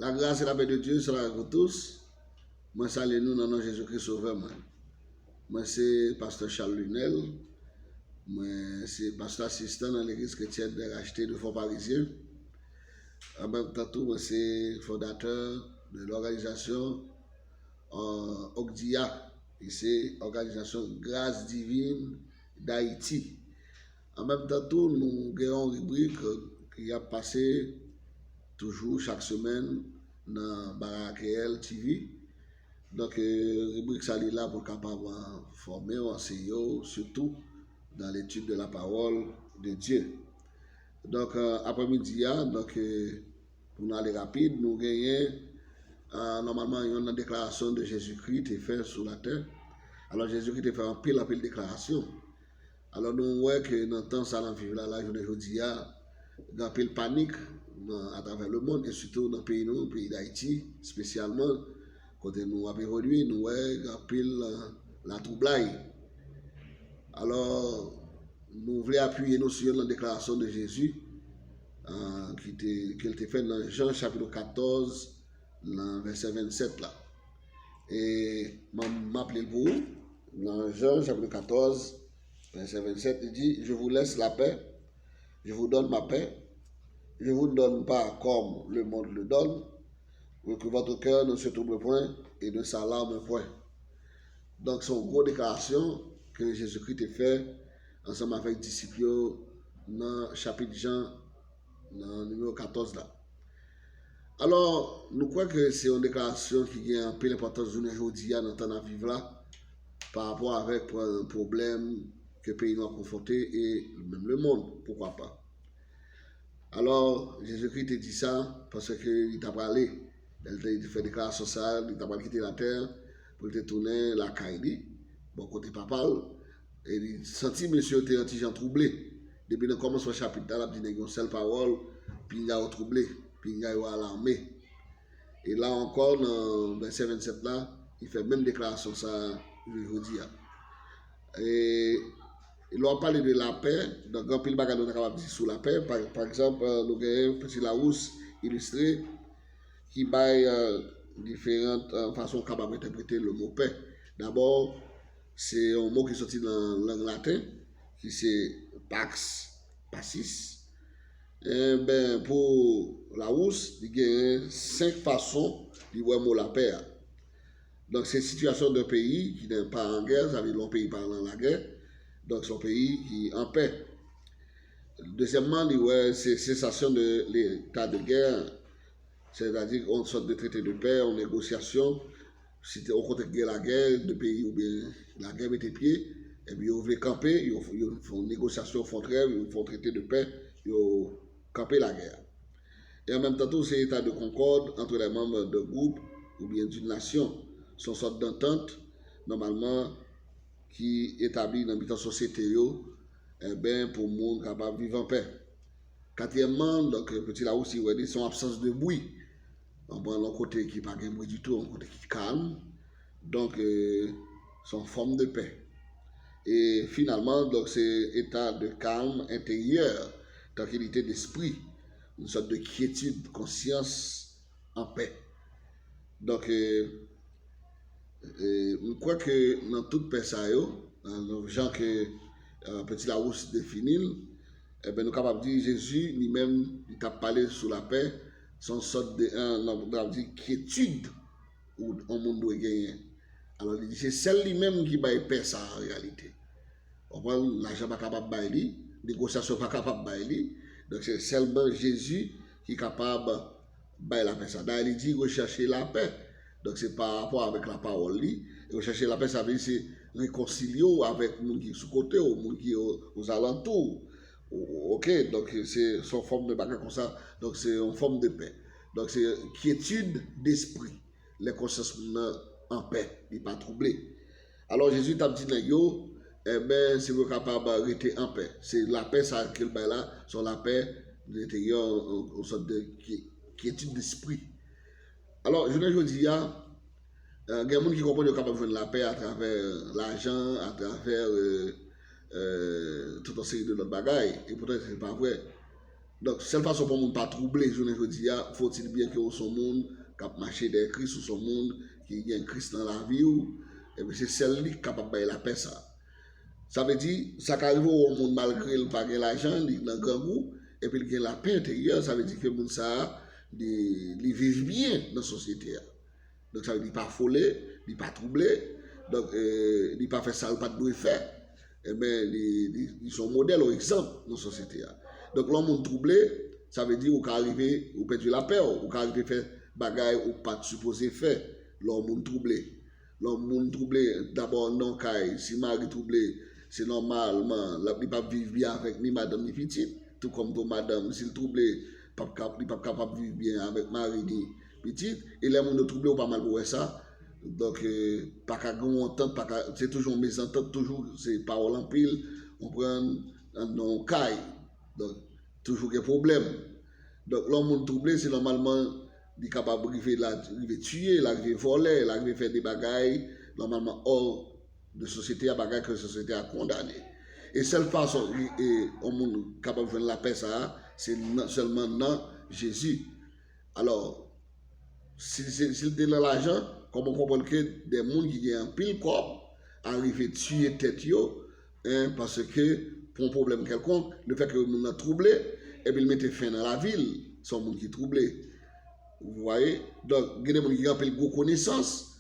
La grâce et la paix de Dieu soit avec vous tous. Moi, salue nous dans le nom de Jésus-Christ Sauveur. Moi, c'est Pasteur Charles Lunel. Moi, c'est pasteur assistant dans l'église chrétienne de racheté de Fort Parisien. En même temps, moi, c'est fondateur de l'organisation OGDIA. Et c'est Organisation Grâce Divine d'Haïti. En même temps, nous avons une rubrique qui a passé toujours chaque semaine dans Barakel TV. Donc, rubrique ça est là pour capable former, enseigner, surtout dans l'étude de la parole de Dieu. Donc, après-midi, donc, pour nous aller rapide, nous gagnons normalement une déclaration de Jésus-Christ qui est faite sur la terre. Alors, Jésus-Christ a fait un pile de déclaration. Alors, nous voyons que dans le temps, ça va vivre là, aujourd'hui, il y a un pile panique à travers le monde et surtout dans le pays d'Haïti, spécialement. Quand nous avons évolué, nous avons pile la troublaille. Alors, nous voulons appuyer nous sur la déclaration de Jésus qui était faite dans Jean chapitre 14, verset 27 là. Et m'appelez pour vous, dans Jean chapitre 14, verset 27, il dit, je vous laisse la paix, je vous donne ma paix, je ne vous donne pas comme le monde le donne, pour que votre cœur ne se trouble point et ne s'alarme point. Donc, c'est une grosse déclaration que Jésus-Christ a fait ensemble avec les disciples dans le chapitre Jean, dans le numéro 14 là. Alors, nous croyons que c'est une déclaration qui a un peu d'importance aujourd'hui dans le temps de vivre là, par rapport avec un problème que le pays nous a confronté et même le monde, pourquoi pas. Alors, Jésus-Christ a dit ça parce qu'il t'a parlé. Il a fait des déclarations ça, il t'a pas quitté la terre pour te tourner la caille. Bon, côté papal, et il sentit monsieur était un petit gens troublé. Depuis le commencement du chapitre, il a dit une seule parole, puis il a troublé, puis il a alarmé. Et là encore, dans le verset 27 là, il fait même déclaration ça aujourd'hui. Et il a parlé de la paix, donc un pile bagage nous capable de dire sur la paix. Par exemple, nous avons un petit Larousse illustré qui baille différentes façons capables d'interpréter le mot paix. D'abord, c'est un mot qui est sorti dans la langue latine, qui c'est pax, passis. Et ben, pour Larousse, il y a 5 façons de voir le mot la paix. Donc, c'est une situation d'un pays qui n'est pas en guerre, ça veut dire un pays parlant la guerre. Donc, c'est un pays qui est en paix. Deuxièmement, c'est cessation de l'état de guerre, c'est-à-dire une sorte de traité de paix, en négociation. Si on contexte la guerre, de pays ou bien la guerre met pied, et puis ils veulent camper, ils font une négociation, ils font trêve, ils font traité de paix, ils camper la guerre. Et en même temps, c'est l'état de concorde entre les membres d'un groupe ou bien d'une nation. C'est une sorte d'entente, normalement, qui établit dans la société pour le monde capable de vivre en paix. Quatrièmement, donc, petit là aussi, c'est son absence de bruit. On prend l'autre côté qui n'a pas de bruit du tout, un côté qui calme. Donc, c'est une forme de paix. Et finalement, donc, c'est état de calme intérieur, tranquillité d'esprit, une sorte de quiétude, conscience en paix. Donc, je crois que dans toute paix, dans le genre que Petit Larousse définit, eh ben, nous sommes capables de dire Jésus lui-même, il t'a parlé sur la paix, c'est une sorte de quiétude où on monde doit gagner. Alors, il dit c'est celle lui-même qui va paix ça en réalité. L'argent n'est pas capable de bailler, la négociation n'est pas capable de bailler. Donc, c'est seulement Jésus qui est capable de bailler la paix. D'ailleurs, il dit rechercher la paix. Donc, c'est par rapport avec la parole. Rechercher la paix, ça veut dire c'est réconcilier avec les gens qui sont sous côté, les gens qui sont aux alentours. Ok, donc c'est une forme de bagage comme ça. Donc, c'est une forme de paix. Donc, c'est quiétude d'esprit. Les consciences en paix, il n'est pas troublé. Alors, Jésus t'a dit, eh bien, si vous êtes capable de rester en paix, c'est la paix, ça, qu'il y a là, c'est la paix de l'intérieur, une sorte de quiétude d'esprit. Alors, je ne dis pas, il y a des gens qui comprennent qu'ils sont capables de la paix à travers l'argent, à travers toute une série de notre bagailles, et pourtant, ce n'est pas vrai. Donc, seule façon pour ne pas troubler, je ne dis pas, faut-il bien que son monde qui a marché des Christ ou son monde qui a un Christ dans la vie, et bien c'est celle-là qui est capable de la paix. Ça veut dire, ça arrive au monde malgré le pas de l'argent, il a un grand goût, et puis il a la paix intérieure, ça veut dire que le monde ça, il vit bien dans la société. Donc ça veut dire pas affolé, il pas troublé, donc il pas fait ça, il pas de faire. Eh bien, ils sont modèles ou exemple dans la société. Donc l'homme troublé, ça veut dire qu'il arrive, ou perdre la paix, ou qu'il arrive à faire des choses ou pas supposé faire. L'homme troublé. L'homme troublé, d'abord non, si mari troublé, c'est normalement, il ne peut pas vivre bien avec ni madame ni petite. Tout comme ton madame, s'il troublé, il n'est pas capable de vivre bien avec mari ni petite. Et les gens troublés, pas mal pour ça. Donc, pas qu'à entendre, c'est toujours mésentente, toujours c'est parole en pile, on prend un caille. Donc, toujours des problèmes. Donc, l'homme troublé, c'est normalement, il est capable de tuer, de voler, de faire des bagailles, normalement hors de société, à bagailles que la société a condamné. Et seule façon, on est capable de faire la paix, ça, c'est seulement dans Jésus. Alors, s'il donne l'argent, comme on comprend que des gens qui ont un pile corps arrivent à tuer tête, parce que pour un problème quelconque, le fait que nous sommes troublés, et puis ils mettent fin dans la ville, sont gens qui sont troublés. Vous voyez? Donc, il y a des gens qui ont une bonne connaissance.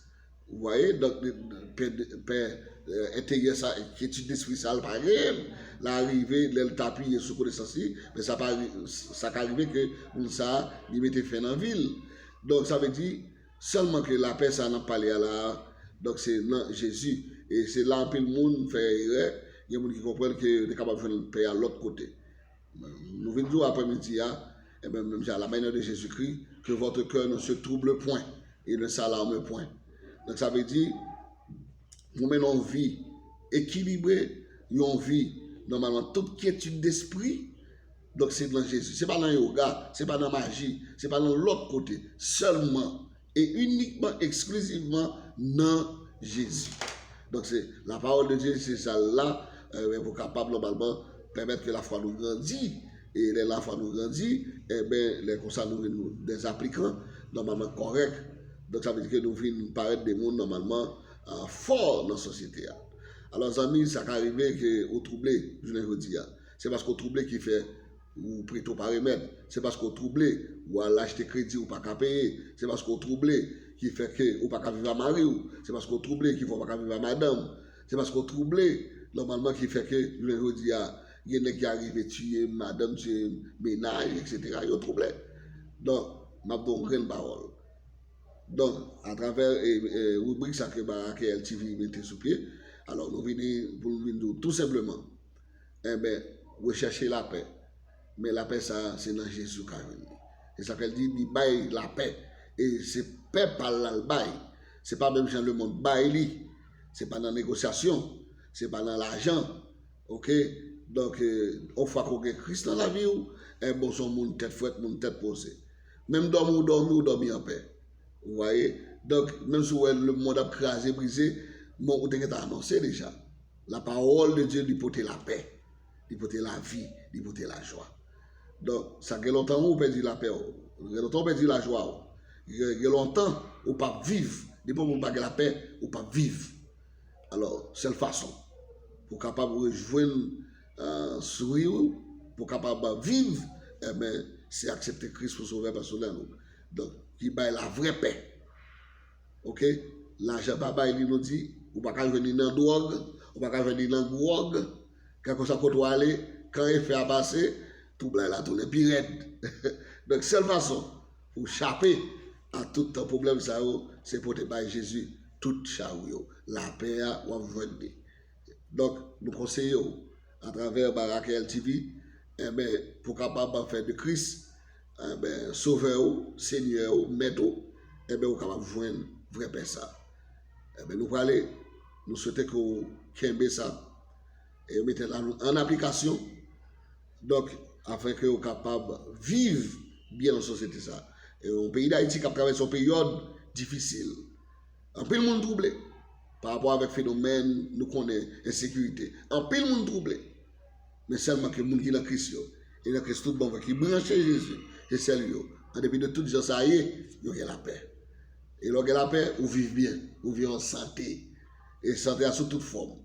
Vous voyez? Donc, intégrer ça, qui étudie l'esprit sale par réel, l'arrivée, le tapis sous connaissance, mais ça peut arriver que ça, ils mettent fin dans la ville. Donc, ça veut dire seulement que la paix, ça n'a pas l'air là. Donc, c'est Jésus. Et c'est là que le monde fait erreur. Il y a des gens qui comprennent que est capable de faire une paix à l'autre côté. Nous venons dire après-midi, et bien, même à la manière de Jésus-Christ, que votre cœur ne se trouble point et ne s'alarme point. Donc, ça veut dire, nous menons une vie équilibrée, une vie, normalement, toute quiétude d'esprit. Donc, c'est dans Jésus. Ce n'est pas dans le yoga, ce n'est pas dans la magie, ce n'est pas dans l'autre côté. Seulement et uniquement, exclusivement dans Jésus. Donc, c'est la parole de Dieu, c'est celle-là, pour capable, normalement, permettre que la foi nous grandisse. Et la foi nous grandit, et bien, les constats nous des applicants, normalement corrects. Donc, ça veut dire que nous venons paraître des mondes, normalement, forts dans la société. Alors, amis, ça peut arriver qu'au troublé, je le dis, c'est parce qu'au troublé qui fait ou prêter au paramètre, c'est parce qu'au troublé ou à l'acheter crédit ou pas qu'à payer, c'est parce qu'au troublé qui fait que ou pas qu'à vivre à mari, c'est parce qu'au troublé qui ne faut pas qu'à vivre à madame, c'est parce qu'au troublé, normalement, qui fait que, je le dis, il y a des gens qui arrivent à tuer madame, tuer ménage, etc. Il y a un problème. Donc, je vais donner une parole. Donc, à travers la rubrique que LTV mettait sous pied, alors nous venons pour nous dire tout simplement, rechercher la paix. Mais la paix, ça, c'est dans Jésus qui vient. C'est ça qu'elle dit, il baille la paix. Et c'est paix par le bail. Ce n'est pas même dans le monde bail, ce n'est pas dans la négociation, ce n'est pas dans l'argent. Ok? Donc, on fois qu'on a Christ dans la vie, et bon, son monde tête fouette, mon tête posée. Même dormir ou dormir en paix. Vous voyez? Donc, même si le monde a crasé, brisé, mon côté est annoncé déjà. La parole de Dieu lui porter la paix, lui porter la vie, lui porter la joie. Donc, ça fait longtemps où on perd la paix, il y a longtemps on perd la joie, il y a longtemps on ne peut pas vivre. Depuis qu'on n'a pas la paix, on ne peut pas vivre. Alors, c'est la façon pour capable de rejoindre sourire, pour capable de vivre, eh bien, c'est accepter Christ pour sauver personnel. Donc, qui baille la vraie paix. Ok? L'argent papa, il nous dit, ou pas venir dans la drogue, ou pas venir dans la drogue, quand ça peut aller, quand il fait passer, tout là, tout est pire. Donc, seule façon pour échapper à tout problème, c'est pour te bailler Jésus, toute chaou, la paix, ou venir. Donc, nous conseillons à travers Barak LTV, pour capable de faire de Christ, sauveur, Seigneur, maître, on est capable de joindre vraie paix ça. Nous allons, nous souhaitons que vous ayez ça et mettez en application, donc, afin que vous soyez capable de vivre bien dans la société. Ça. Et au pays d'Haïti qui a traversé une période difficile, un peu le monde troublé par rapport avec le phénomène, nous connaissons l'insécurité. Un peu le monde troublé, mais seulement que le monde qui est dans Christ, Et là, qu'est-ce tout bon qui branche Jésus, et c'est lui. En dépit de tout gens, ça y est, il y a la paix. Et lorsque la paix, vous vivez bien, vous vivez en santé. Et santé à sous toute forme.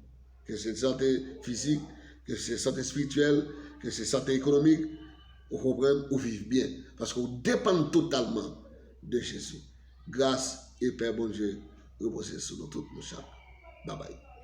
Que c'est santé physique, que c'est santé spirituelle, que c'est santé économique. Vous comprenez, vous vivez bien. Parce que vous dépendez totalement de Jésus. Grâce et paix, bon Dieu, reposez sur nous tous, nos chats. Bye bye.